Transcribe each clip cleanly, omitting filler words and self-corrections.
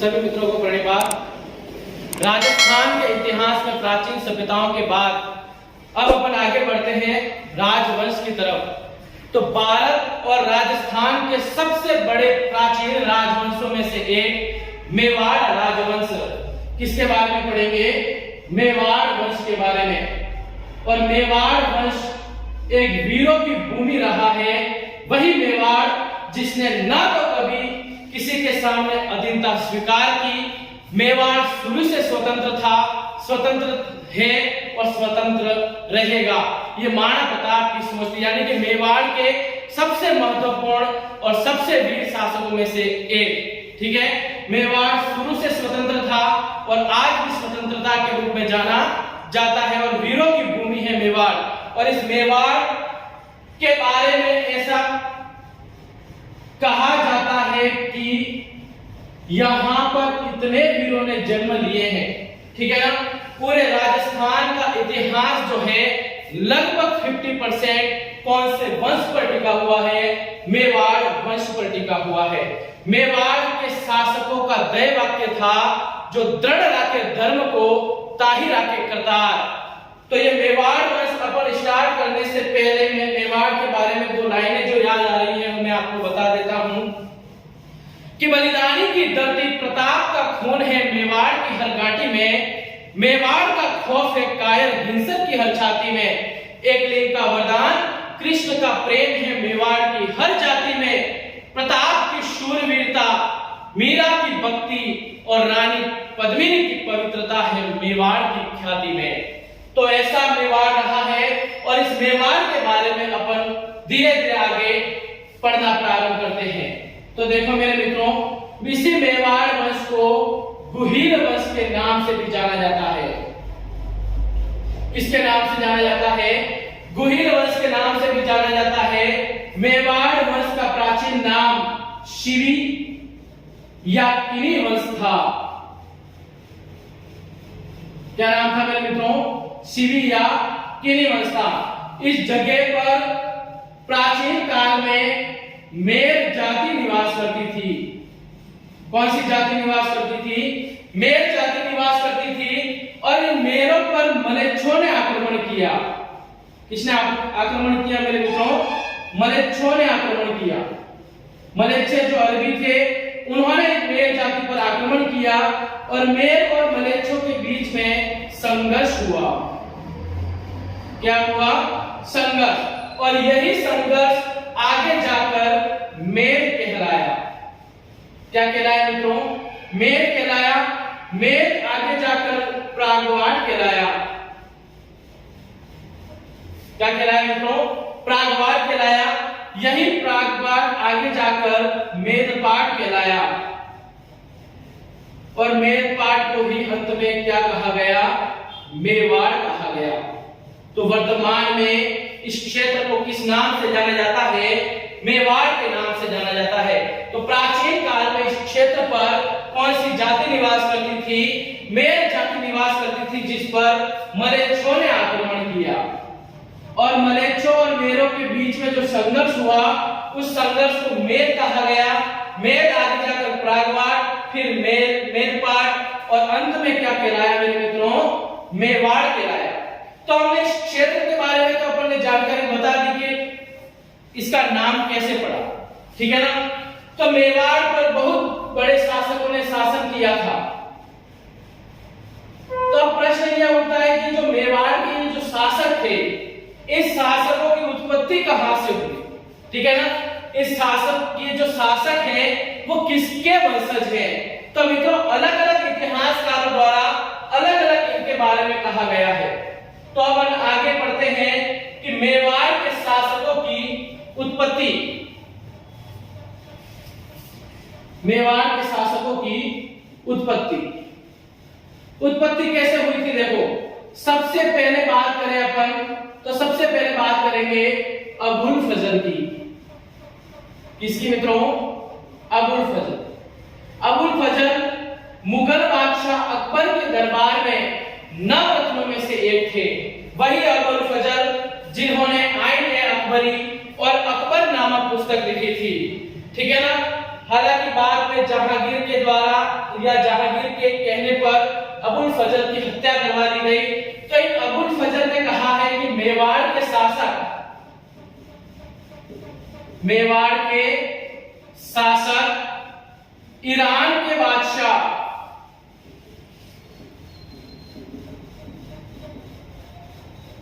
सभी मित्रों को प्रणिपात। राजस्थान के इतिहास में प्राचीन सभ्यताओं के बाद अब अपन आगे बढ़ते हैं राजवंश की तरफ। तो भारत और राजस्थान के सबसे बड़े प्राचीन राजवंशों में से एक मेवाड़ राजवंश, किसके बारे में पढ़ेंगे? मेवाड़ वंश के बारे में। और मेवाड़ वंश एक वीरों की भूमि रहा है, वही मेवाड़ जिसने न तो कभी किसी के सामने अधीनता स्वीकार की। मेवाड़ शुरू से स्वतंत्र था, स्वतंत्र है और स्वतंत्र रहेगा। ये माना प्रताप की सोच थी, यानी कि मेवाड़ के सबसे महत्वपूर्ण और सबसे वीर शासकों में से एक। ठीक है, मेवाड़ शुरू से स्वतंत्र था और आज भी स्वतंत्रता के रूप में जाना जाता है और वीरों की भूमि है मेवाड़। और इस मेवाड़ के बारे में ऐसा कहा जाता है कि यहां पर इतने वीरों ने जन्म लिए हैं। ठीक है ना, पूरे राजस्थान का इतिहास जो है लगभग 50% कौन से वंश पर टिका हुआ है? मेवाड़ वंश पर टिका हुआ है। मेवाड़ के शासकों का ध्येय वाक्य था, जो दृढ़ राखे धर्म को ताहि राखे करतार। तो ये मेवाड़ वंश अपन स्टार्ट करने से पहले मैं मेवाड़ के बारे में दो लाइनें जो याद आ रही है मैं आपको बता देता हूं कि बलिदानी की धरती प्रताप का खून है मेवाड़ की हर घाटी में, मेवाड़ का खौफ है कायर हिंसक की हर छाती में, एकलिंग का वरदान कृष्ण का प्रेम है मेवाड़ की हर जाति में, प्रताप की शूरवीरता, मीरा की भक्ति और रानी पद्मिनी की पवित्रता है मेवाड़ की ख्याति में। तो ऐसा मेवाड़ रहा है और इस मेवाड़ के बारे में अपन धीरे धीरे आगे पढ़ना प्रारंभ करते हैं। तो देखो मेरे मित्रों, इसी मेवाड़ वंश को गुहिल वंश के नाम से भी जाना जाता है। किसके नाम से जाना जाता है? गुहिल वंश के नाम से भी जाना जाता है। मेवाड़ वंश का प्राचीन नाम शिवी या किनी वंश था। क्या नाम था मेरे मित्रों? शिवी या किनी वंश था। इस जगह पर प्राचीन काल में मेर जाति निवास करती थी। कौन सी जाति निवास करती थी? मेर जाति निवास करती थी। और इन मेरों पर मलेच्छों ने आक्रमण किया। किसने आक्रमण किया मेरे मित्रों? मलेच्छों ने आक्रमण किया। मलेच्छे जो अरबी थे उन्होंने मेर जाति पर आक्रमण किया और मेर और मलेच्छों के बीच में संघर्ष हुआ। क्या हुआ? संघर्ष। और यही संघर्ष आगे जाकर मेर कहलाया। क्या कहलाया मित्रों? मेर कहलाया। मेर आगे जाकर प्रागवाड़ कहलाया। क्या कहलाया मित्रों? प्रागवाड़ कहलाया। यही प्रागवाड़ आगे जाकर मेदपाट कहलाया और मेदपाट को ही अंत में क्या कहा गया? मेवाड़ कहा गया। तो वर्तमान में इस क्षेत्र को किस नाम से जाना जाता है? मेवाड़ के नाम से जाना जाता है। तो प्राचीन काल में इस क्षेत्र पर कौन सी जाति निवास करती थी? मेर जाति निवास करती थी, जिस पर मलेच्छों ने आक्रमण किया। और मलेच्छों और मेरों के बीच में जो संघर्ष हुआ, उस संघर्ष को मेद कहा गया। मेद आगे जाकर प्रागवाड़, फिर मेदपाट और अंत में क्या कहलाया मेरे मित्रों? मेवाड़ कहलाया। तो हमने इस क्षेत्र के बारे में तो अपन ने जानकारी बता दी कि इसका नाम कैसे पड़ा। ठीक है ना? तो मेवाड़ पर बहुत बड़े शासकों ने शासन किया था। तो अब प्रश्न यह उठता है कि जो मेवाड़ के जो शासक थे, इस शासकों की उत्पत्ति कहां से हुई? ठीक है ना? इस शासक के जो शासक हैं वो किसके वंशज हैं? तो मित्रों, अलग अलग इतिहासकारों द्वारा अलग अलग इनके बारे में कहा गया है। तो अब हम आगे पढ़ते हैं कि मेवाड़ के शासकों की उत्पत्ति। मेवाड़ के शासकों की उत्पत्ति कैसे हुई थी? देखो, सबसे पहले बात करें अपन, तो सबसे पहले बात करेंगे अबुल फजल की। किसकी मित्रों? अबुल फजल। अबुल फजल मुगल बादशाह अकबर के दरबार में नवरत्नों में से एक थे। वही अबुल फजल जिन्होंने आईन अकबरी और अकबर नामक पुस्तक लिखी थी। ठीक है ना? हालांकि बाद में जहांगीर के द्वारा या जहांगीर के कहने पर अबुल फजल की हत्या करवा दी गई। तो इन अबुल फजल ने कहा है कि मेवाड़ के शासक ईरान के बादशाह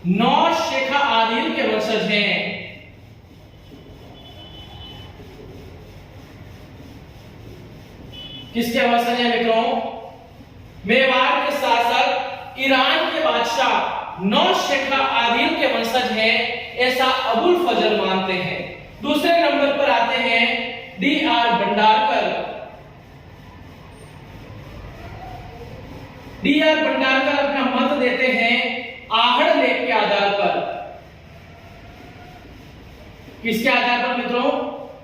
नौशेखा आदिल के वंशज हैं। किसके वंशज हैं मित्रों? मेवाड़ के शासक ईरान के बादशाह नौशेखा आदिल के वंशज हैं, ऐसा अबुल फजल मानते हैं। दूसरे नंबर पर आते हैं डी.आर. भंडारकर। डी.आर. भंडारकर अपना मत देते हैं आहड़ लेख के आधार पर। किसके आधार पर मित्रों?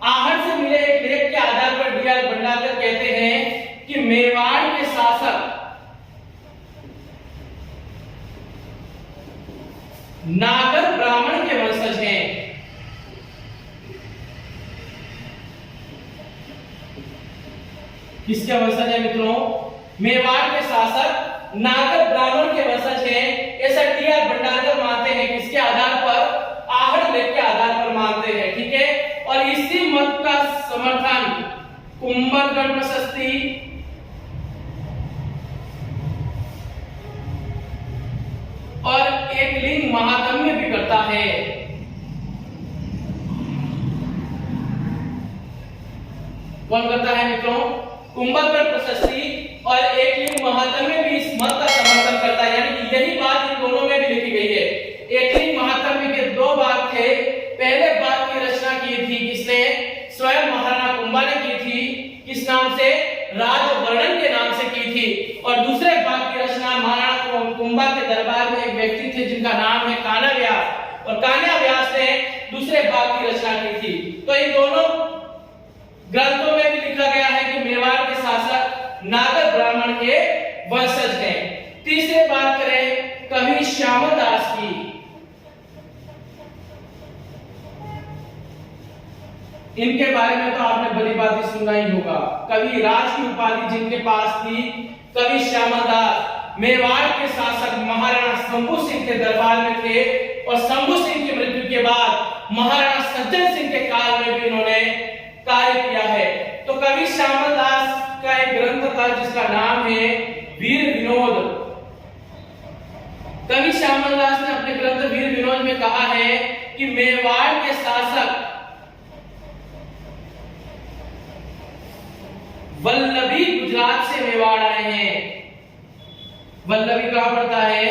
आहड़ से मिले एक लेख के आधार पर डी.आर. भंडारकर कहते हैं कि मेवाड़ के शासक नागर ब्राह्मण के वंशज हैं। किसके वंशज है मित्रों? मेवाड़ के शासक नागर ब्राह्मण के वंशज हैं, ऐसा डी.आर. भंडारकर मानते हैं। किसके आधार पर? आहड़ लेख के आधार पर मानते हैं। ठीक है, और इसी मत का समर्थन कुंभलगढ़ प्रशस्ति और एकलिंग महात्म्य भी करता है। कौन करता है मित्रों? कुंभलगढ़ प्रशस्ति और एकलिंग महात्म्य भी इस मत का समर्थन करता है। यानी कि यही बात इन दोनों में भी लिखी गई है। एकलिंग महात्म्य के दो भाग थे। पहले भाग की रचना की थी किसने? स्वयं महाराणा कुंभा ने की थी। किस नाम से? राजवर्णन के नाम से की थी। और दूसरे भाग की रचना महाराणा कुंभा के दरबार में एक व्यक्ति थे जिनका नाम है कान्हा व्यास, और कान्हा व्यास ने दूसरे भाग की रचना की थी। तो इन दोनों ग्रंथों में भी लिखा गया है कि मेवाड़ के शासक नागर ब्राह्मण के वंशज हैं। तीसरे बात करें कवि श्यामल दास की। इनके बारे में तो आपने भली बात सुना ही होगा। कवि राज की उपाधि जिनके पास थी, कवि श्यामल दास मेवाड़ के शासक महाराणा शंभू सिंह के दरबार में थे, और शंभू सिंह की मृत्यु के बाद महाराणा सज्जन सिंह के काल में भी इन्होंने कार्य किया है। तो कवि श्यामल दास का एक ग्रंथ था जिसका नाम है वीर विनोद। कवि श्यामल दास ने अपने ग्रंथ वीर विनोद में कहा है कि मेवाड़ के शासक वल्लभी गुजरात से मेवाड़ आए हैं। वल्लभी कहां पड़ता है?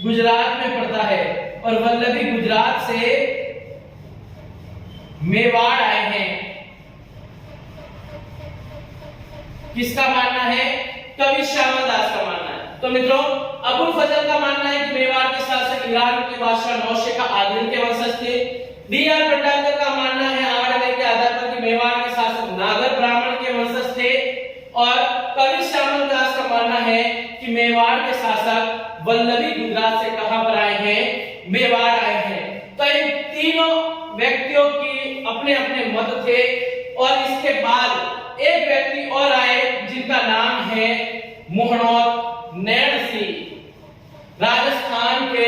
गुजरात में पड़ता है। और वल्लभी गुजरात से मेवाड़ आए हैं। किसका मानना है? कवि श्यामल दास का मानना है। तो मित्रों, अबुल फजल का मानना है कि मेवाड़ के शासक ईरान के बादशाह नौशेखा आदिल के वंशज थे। डी.आर. भंडारकर का मानना है आहड़ लेख के आधार पर कि मेवाड़ के शासक नागर ब्राह्मण के वंशज थे। और कवि श्यामल दास का मानना है कि मेवाड़ के शासक वल्लभी गुजरात से कहां पर आए हैं? मेवाड़ आए हैं। तो इन तीनों व्यक्तियों की अपने अपने मत थे। और इसके बाद एक व्यक्ति और आए जिनका नाम है मोहनौत नैण सिंह। राजस्थान के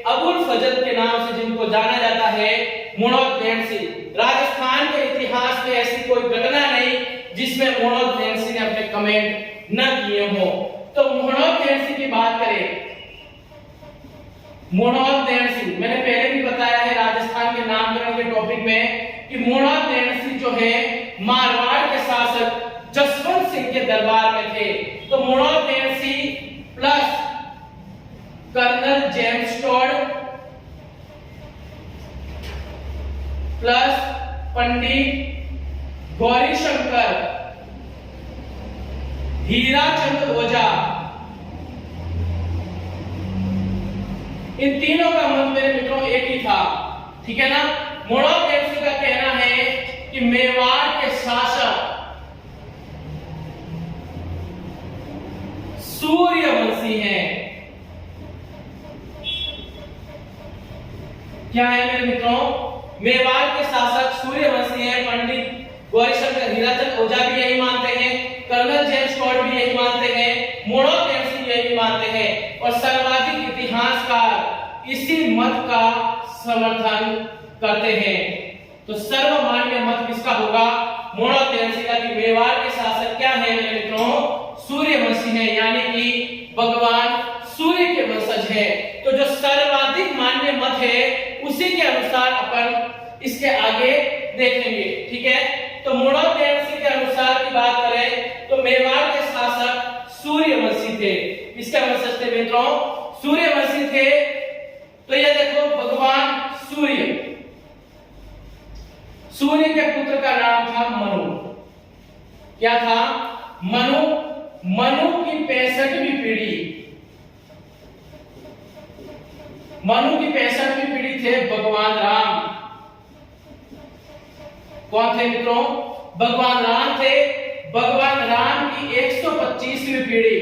अबुल फजल के नाम से जिनको जाना जाता है, मोहनौत नैण सिंह। राजस्थान के इतिहास में ऐसी कोई घटना नहीं जिसमें मोहनौत नैण सिंह ने अपने कमेंट न किए हो। तो मोहनौत नैण सिंह की बात करें, मोहनौत नैण सिंह मैंने पहले भी बताया है राजस्थान के नामकरण के टॉपिक में कि मोहनौत नैण सिंह जो है मारवाड़ के शासक जसवंत सिंह के दरबार में थे। तो Mohnot Nain Singh plus colonel James Tod plus Pandit Gaurishankar Hirachand Ojha, इन तीनों का मत मेरे मित्रों एक ही था। ठीक है ना? मोहनौत नैण सिंह का कहना है कि मेवाड़ के शासक सूर्यवंशी हैं। क्या है मेरे मित्रों? मेवाड़ के शासक सूर्यवंशी हैं। पंडित गौरीशंकर हीराचंद ओझा भी यही मानते हैं, कर्नल जेम्स टॉड भी यही मानते हैं, मोड़ो पेंसिल यही मानते हैं, और सर्वाधिक इतिहासकार इसी मत का समर्थन करते हैं। तो सर्वमान्य मत किसका होगा? मोड़ो पेंसिल की मेवाड़ के शासक क्या है मेरे मित्रों? सूर्यवंशी है, यानी कि भगवान सूर्य के वंशज है। तो जो सर्वाधिक मान्य मत है उसी के अनुसार अपन इसके आगे देखेंगे, ठीक है। तो मोड़ो पेंसिल के अनुसार की बात करें तो मेवाड़ के शासक सूर्यवंशी थे। इसके वंशज थे मित्रों, सूर्यवंशी थे। तो ये देखो भगवान सूर्य के पुत्र का नाम था मनु। क्या था? मनु। मनु की 65वीं पीढ़ी, मनु की 65वीं पीढ़ी थे भगवान राम। कौन थे मित्रों? भगवान राम थे। भगवान राम की 125वीं पीढ़ी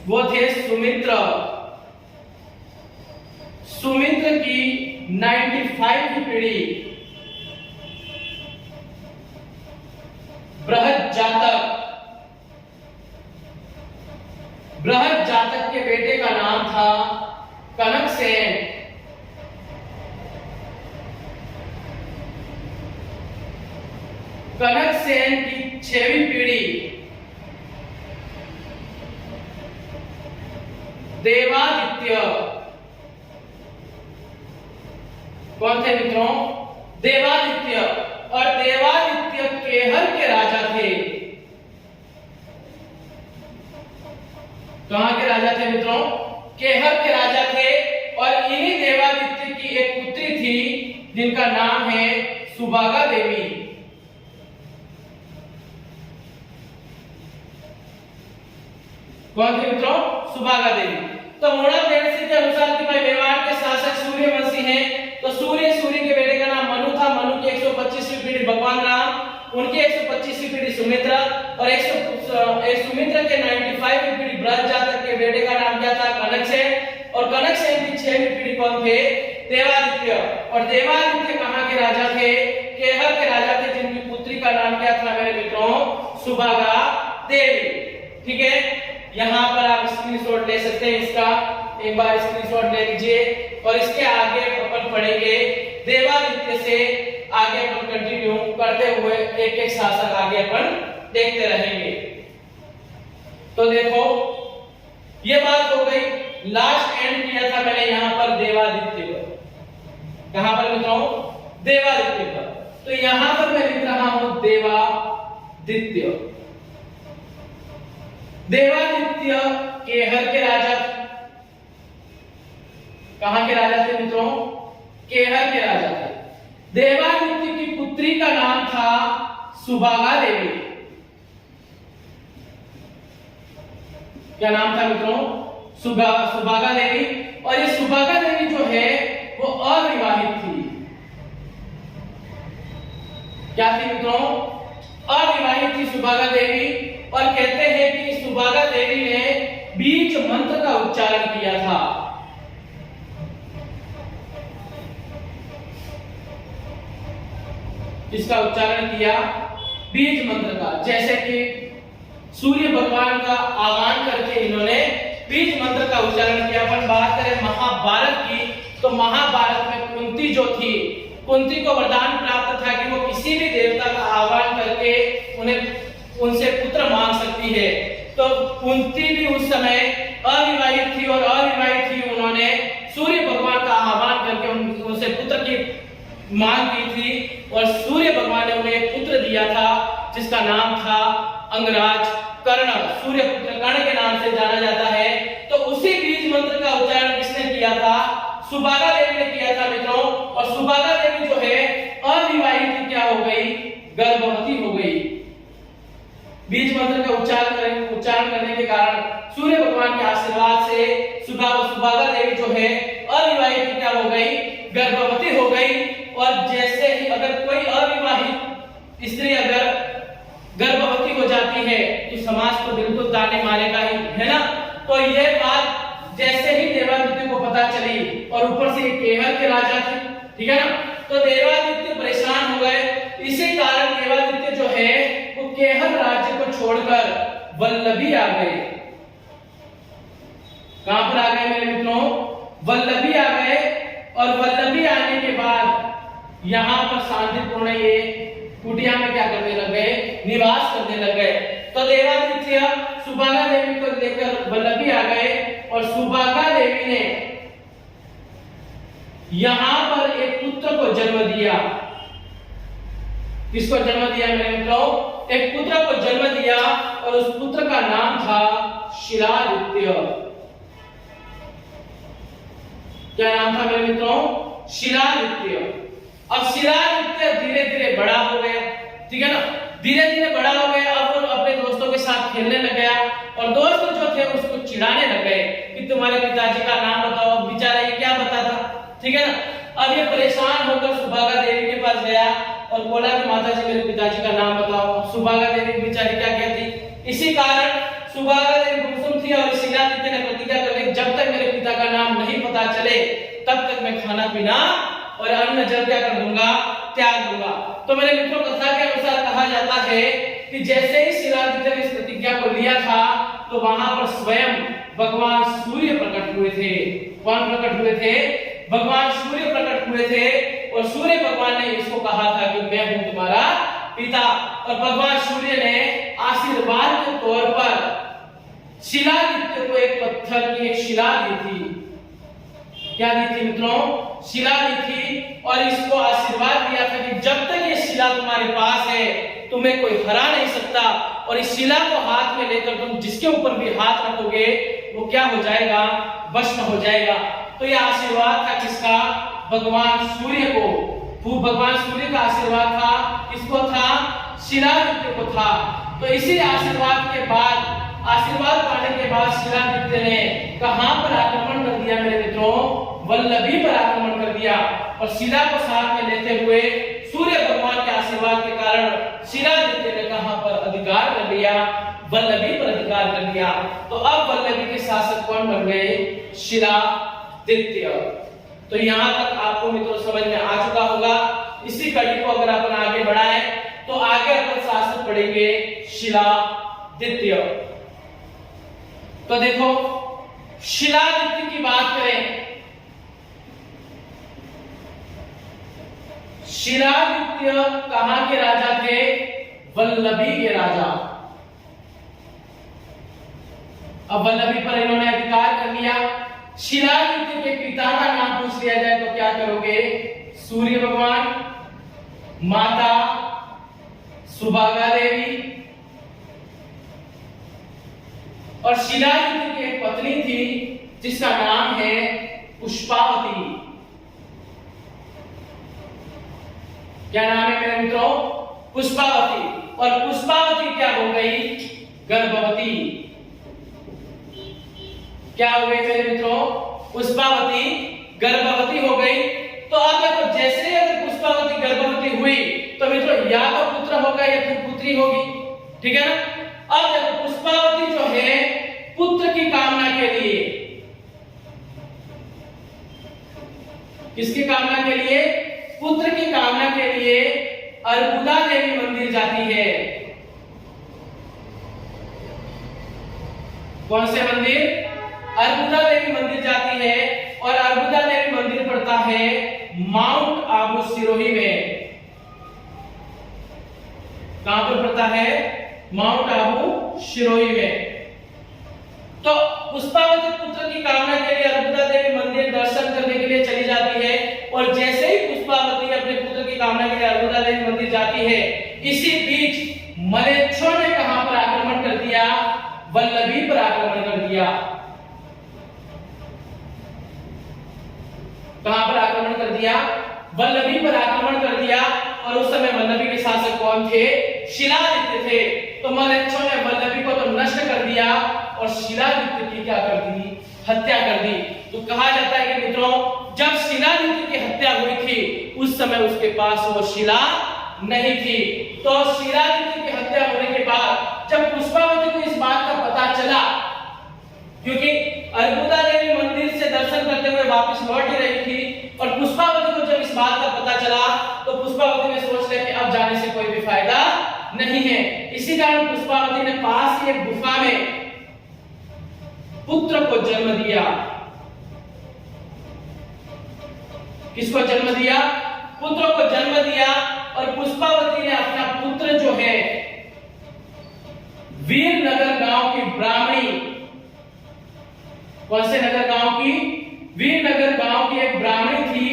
वो थे सुमित्र। सुमित्र की 95वीं पीढ़ी बृहद जातक। बृहद जातक के बेटे का नाम था कनकसेन। कनकसेन की 6वीं पीढ़ी देवादित्य। कौन थे मित्रों? देवादित्य। और देवादित्य केहर के राजा थे। कहां के राजा थे मित्रों? केहर के राजा थे। और इन्हीं देवादित्य की एक पुत्री थी जिनका नाम है सुभागा देवी। कौन थे मित्रों? सुभागा देवी। तो मोड़ा पेंसिल के अनुसार कि भाई मेवाड़ के शासक सूर्यवंशी हैं। तो सूर्य के बेटे का नाम मनु था। मनु की 125वीं पीढ़ी भगवान राम, उनकी 125वीं पीढ़ी सुमित्रा, और सुमित्रा के 95वीं पीढ़ी बृहद जातक के बेटे का नाम क्या था? कनकसेन। और कनकसेन की 6वीं पीढ़ी कौन थे? देवादित्य। और देवादित्य कहां के राजा थे? केहर के राजा थे, जिनकी पुत्री का नाम क्या था मेरे मित्रों? सुभागा देवी। ठीक है, यहां पर आप स्क्रीनशॉट ले सकते हैं इसका, एक बार स्क्रीनशॉट ले लीजिए। और इसके आगे अपन पढ़ेंगे देवादित्य से आगे अपन कंटिन्यू करते हुए एक एक शासक आगे अपन देखते रहेंगे। तो देखो ये बात हो गई, लास्ट एंड किया था मैंने यहां पर देवादित्य पर। कहां पर मित्रों? देवादित्य पर। तो यहां पर मैं लिख रहा हूं देवादित्य। देवादित्य केहर के राजा थे। कहां के राजा थे मित्रों? केहर के राजा थे। देवादित्य की पुत्री का नाम था सुभागा देवी। क्या नाम था मित्रों? सुभागा देवी। और ये सुभागा देवी जो है वो अविवाहित थी। क्या थी मित्रों? अविवाहित थी सुभागा देवी। और कहते हैं कि सुभागा देवी ने बीज मंत्र का उच्चारण किया था। इसका उच्चारण किया बीज मंत्र का, जैसे कि सूर्य भगवान का आह्वान करके इन्होंने बीज मंत्र का उच्चारण किया। अपन बात करें महाभारत की, तो महाभारत में कुंती जो थी, कुंती को वरदान प्राप्त था कि वो किसी भी देवता का आह्वान करके उनसे पुत्र मांग सकती है। तो कुंती भी उस समय अविवाहित थी, और अविवाहित थी उन्होंने सूर्य भगवान का आह्वान करके उनसे पुत्र की मांग की थी। और सूर्य भगवान ने उन्हें एक पुत्र दिया था जिसका नाम था अंगराज कर्ण। सूर्य पुत्र कर्ण के नाम से जाना जाता है। तो उसी बीज मंत्र का उच्चारण किसने किया था? सुभागा देवी ने किया था मित्रों। और सुभागा देवी जो है अविवाहित क्या हो गई? गर्भवती हो गई। बीज मंत्र का उच्चारण करने के कारण सूर्य भगवान के आशीर्वाद से सुभागा देवी जो है अविवाहित क्या हो गई? गर्भवती हो गई। और जैसे ही अगर कोई अविवाहित स्त्री अगर गर्भवती हो जाती है तो समाज को बिल्कुल ताने मारेगा ही, है ना। तो यह बात जैसे ही देवादित्य को पता चली, और ऊपर से केहर के राजा थे, ठीक है ना। तो देवादित्य परेशान हो गए, इसी कारण देवादित्य जो है वो केहल राज्य को छोड़कर वल्लभी आ गए। कहां पर आ गए मेरे मित्रों? वल्लभी आ गए। और वल्लभी आने के बाद यहां पर शांतिपूर्ण ये कुटिया में क्या करने लग गए? निवास करने लग गए। तो देवादित्य सुभागा देवी को लेकर वल्लभी आ गए और सुभागा देवी ने यहां पर एक पुत्र को जन्म दिया। किसको जन्म दिया मेरे मित्रों? एक पुत्र को जन्म दिया और उस पुत्र का नाम था शिलादित्य। क्या नाम था मेरे मित्रों? शिलादित्य। अब शिलादित्य धीरे धीरे बड़ा हो गया, ठीक है ना, धीरे धीरे बड़ा हो गया। अब वो अपने दोस्तों के साथ खेलने लग गया और दोस्त जो थे उसको चिढ़ाने लग गए कि तुम्हारे पिताजी का नाम बताओ। बेचारा ये क्या बताता, ठीक है ना। अब ये परेशान होकर सुभागा देवी के पास गया और बोला कि माता जी मेरे पिताजी का नाम बताओ। सुभागा देवी बेचारी क्या कहती? इसी कारण सुभागा देवी गुमसुम थी और शिलादित्य ने प्रतिज्ञा कर ली जब तक मेरे पिता का नाम नहीं पता चले तब तक मैं खाना पीना और अन्न जल क्या कर दूंगा? त्याग दूंगा। तो मेरे मित्रों कथा के अनुसार कहा जाता है कि जैसे ही शिलादित्य ने इस प्रतिज्ञा को लिया था तो वहां पर स्वयं भगवान सूर्य प्रकट हुए थे। कौन प्रकट हुए थे? भगवान सूर्य प्रकट हुए थे और सूर्य भगवान ने इसको कहा था कि मैं हूं तुम्हारा पिता। और भगवान सूर्य ने आशीर्वाद के तौर पर शिलादित्य को एक पत्थर की एक शिला दी थी। क्या दी थी मित्रों? शिला दी थी और इसको आशीर्वाद दिया था कि जब तक ये शिला तुम्हारे पास है तुम्हें कोई हरा नहीं सकता और इस शिला को हाथ में लेकर तुम जिसके ऊपर भी हाथ रखोगे वो क्या हो जाएगा? भस्म हो जाएगा। तो यह आशीर्वाद था किसका? भगवान सूर्य को। भगवान सूर्य का आशीर्वाद था, किसको था? शिलादित्य को था। तो इसी आशीर्वाद के बाद, आशीर्वाद पाने के बाद शिलादित्य ने कहां पर आक्रमण कर दिया मेरे मित्रों? वल्लभी पर आक्रमण कर दिया और शिला को साथ में लेते हुए सूर्य भगवान के आशीर्वाद के कारण शिलादित्य ने कहां पर अधिकार कर लिया? वल्लभी पर अधिकार कर लिया। तो अब वल्लभी के शासक कौन बन गए? शिलादित्य। तो यहां तक आपको मित्रों समझ में आ चुका होगा। इसी कड़ी को अगर अपन आगे बढ़ाएं तो आगे अपन शासक पढ़ेंगे शिलादित्य। तो देखो शिलादित्य की बात करें, शिलादित्य कहां के राजा थे? वल्लभी के राजा। अब वल्लभी पर इन्होंने अधिकार कर लिया। शिलादित्य के पिता का नाम पूछ लिया जाए तो क्या करोगे? सूर्य भगवान, माता सुभागा देवी और शिलादित्य की एक पत्नी थी जिसका नाम है पुष्पावती। क्या नाम है मेरे मित्रों? पुष्पावती। और पुष्पावती क्या हो गई? गर्भवती। क्या हो गई मेरे मित्रों? पुष्पावती गर्भवती हो गई। तो अब देखो जैसे ही अगर पुष्पावती गर्भवती हुई तो मित्रों या तो पुत्र होगा या फिर पुत्री होगी, ठीक है ना। अब देखो पुष्पावती जो है पुत्र की कामना के लिए, किसकी कामना के लिए? पुत्र की कामना के लिए अर्बुदा देवी मंदिर जाती है। कौन से मंदिर? अर्बुदा देवी मंदिर जाती है और अर्बुदा देवी मंदिर पड़ता है माउंट आबू सिरोही में। कहां पर पड़ता है? माउंट आबू सिरोही में। तो पुष्पावती पुत्र की कामना के लिए अर्बुदा देवी मंदिर दर्शन करने के लिए चली जाती है और जैसे ही पुष्पावती अपने पुत्र की कामना के लिए अर्बुदा देवी मंदिर जाती है, इसी बीच मलेच्छों ने कहां पर आक्रमण कर दिया? वल्लभी पर आक्रमण कर दिया। कहां पर आक्रमण कर दिया? वल्लभी पर आक्रमण कर दिया। और उस समय वल्लभी के शासक कौन थे? शिलादित्य थे। तो मलेच्छों ने वल्लभी को तो नष्ट कर दिया और शिलादित्य की क्या कर दी? हत्या कर दी। तो कहा जाता है कि मित्रों जब शिलादित्य की हत्या हुई थी उस समय उसके पास वो शिला नहीं थी। तो शिलादित्य की हत्या होने के बाद जब पुष्पावती को इस बात का पता चला, क्योंकि अर्बुदा देवी मंदिर से दर्शन करते हुए वापस लौट ही रही थी और पुष्पावती को जब इस बात नहीं है। इसी कारण पुष्पावती ने पास ही एक गुफा में पुत्र को जन्म दिया। किसको जन्म दिया? पुत्र को जन्म दिया। और पुष्पावती ने अपना पुत्र जो है वीरनगर गांव की ब्राह्मणी, कौन से नगर गांव की? वीरनगर गांव की एक ब्राह्मणी थी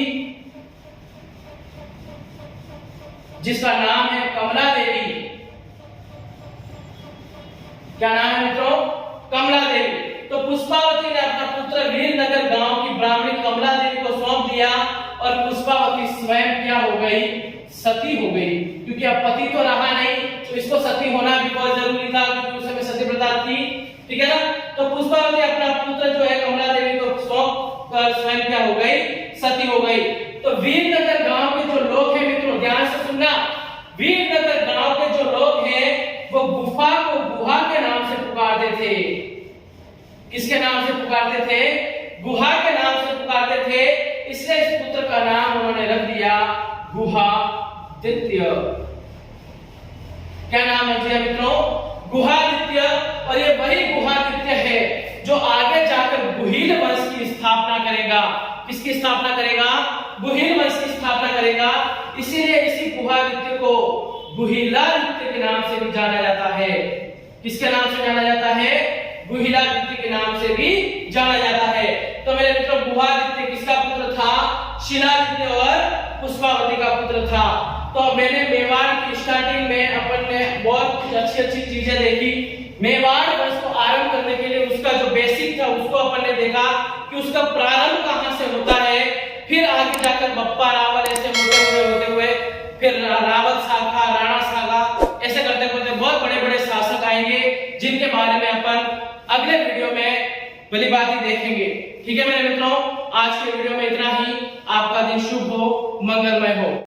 जिसका नाम है कमला देवी। क्या नाम है मित्रों? कमला देवी। तो पुष्पावती ने अपना पुत्र वीरनगर गांव की ब्राह्मणी कमला देवी को सौंप दिया और पुष्पावती स्वयं क्या हो गई? सती हो गई। क्योंकि अब पति तो रहा नहीं, तो इसको सती होना भी बहुत जरूरी था, क्योंकि उस समय सती प्रथा थी। ठीक है ना? तो पुष्पावती अपना पुत्र जो है कमला देवी को सौंप कर स्वयं क्या हो गई? सती हो गई। तो वीरनगर गांव के जो लोग हैं मित्रों, ध्यान से सुनना, वीरनगर गांव के जो लोग हैं वो गुफा को गुहा के नाम से पुकारते थे। किसके नाम से पुकारते थे? गुहा के नाम से पुकारते थे। इसलिए इस पुत्र का नाम उन्होंने रख दिया गुहादित्य। क्या नाम है दिया मित्रों? गुहादित्य। और ये वही गुहादित्य है जो आगे जाकर गुहिल वंश की स्थापना करेगा। किसकी स्थापना करेगा? गुहिल वंश की स्थापना करेगा। इसीलिए इसी गुहादित्य को गुहिलादित्य के नाम से भी जाना जाता है। किसके नाम से जाना जाता है? गुहिलादित्य के नाम से भी जाना जाता है। तो मेरे मित्रों, गुहादित्य किसका पुत्र था? शिलादित्य और पुष्पावती का पुत्र था। तो मैंने मेवाड़ की स्टार्टिंग में अपन ने बहुत अच्छी चीजें देखी। मेवाड़ वंश को आरंभ करने के लिए उसका जो बेसिक था उसको अपन ने देखा कि उसका प्रारंभ कहां से होता है। फिर आगे जाकर बप्पा रावल ऐसे होते हुए फिर रावत शाखा, राणा शाखा, ऐसे करते करते बहुत बड़े बड़े शासक आएंगे जिनके बारे में अपन अगले वीडियो में भली बात ही देखेंगे। ठीक है मेरे मित्रों, आज के वीडियो में इतना ही। आपका दिन शुभ हो, मंगलमय हो।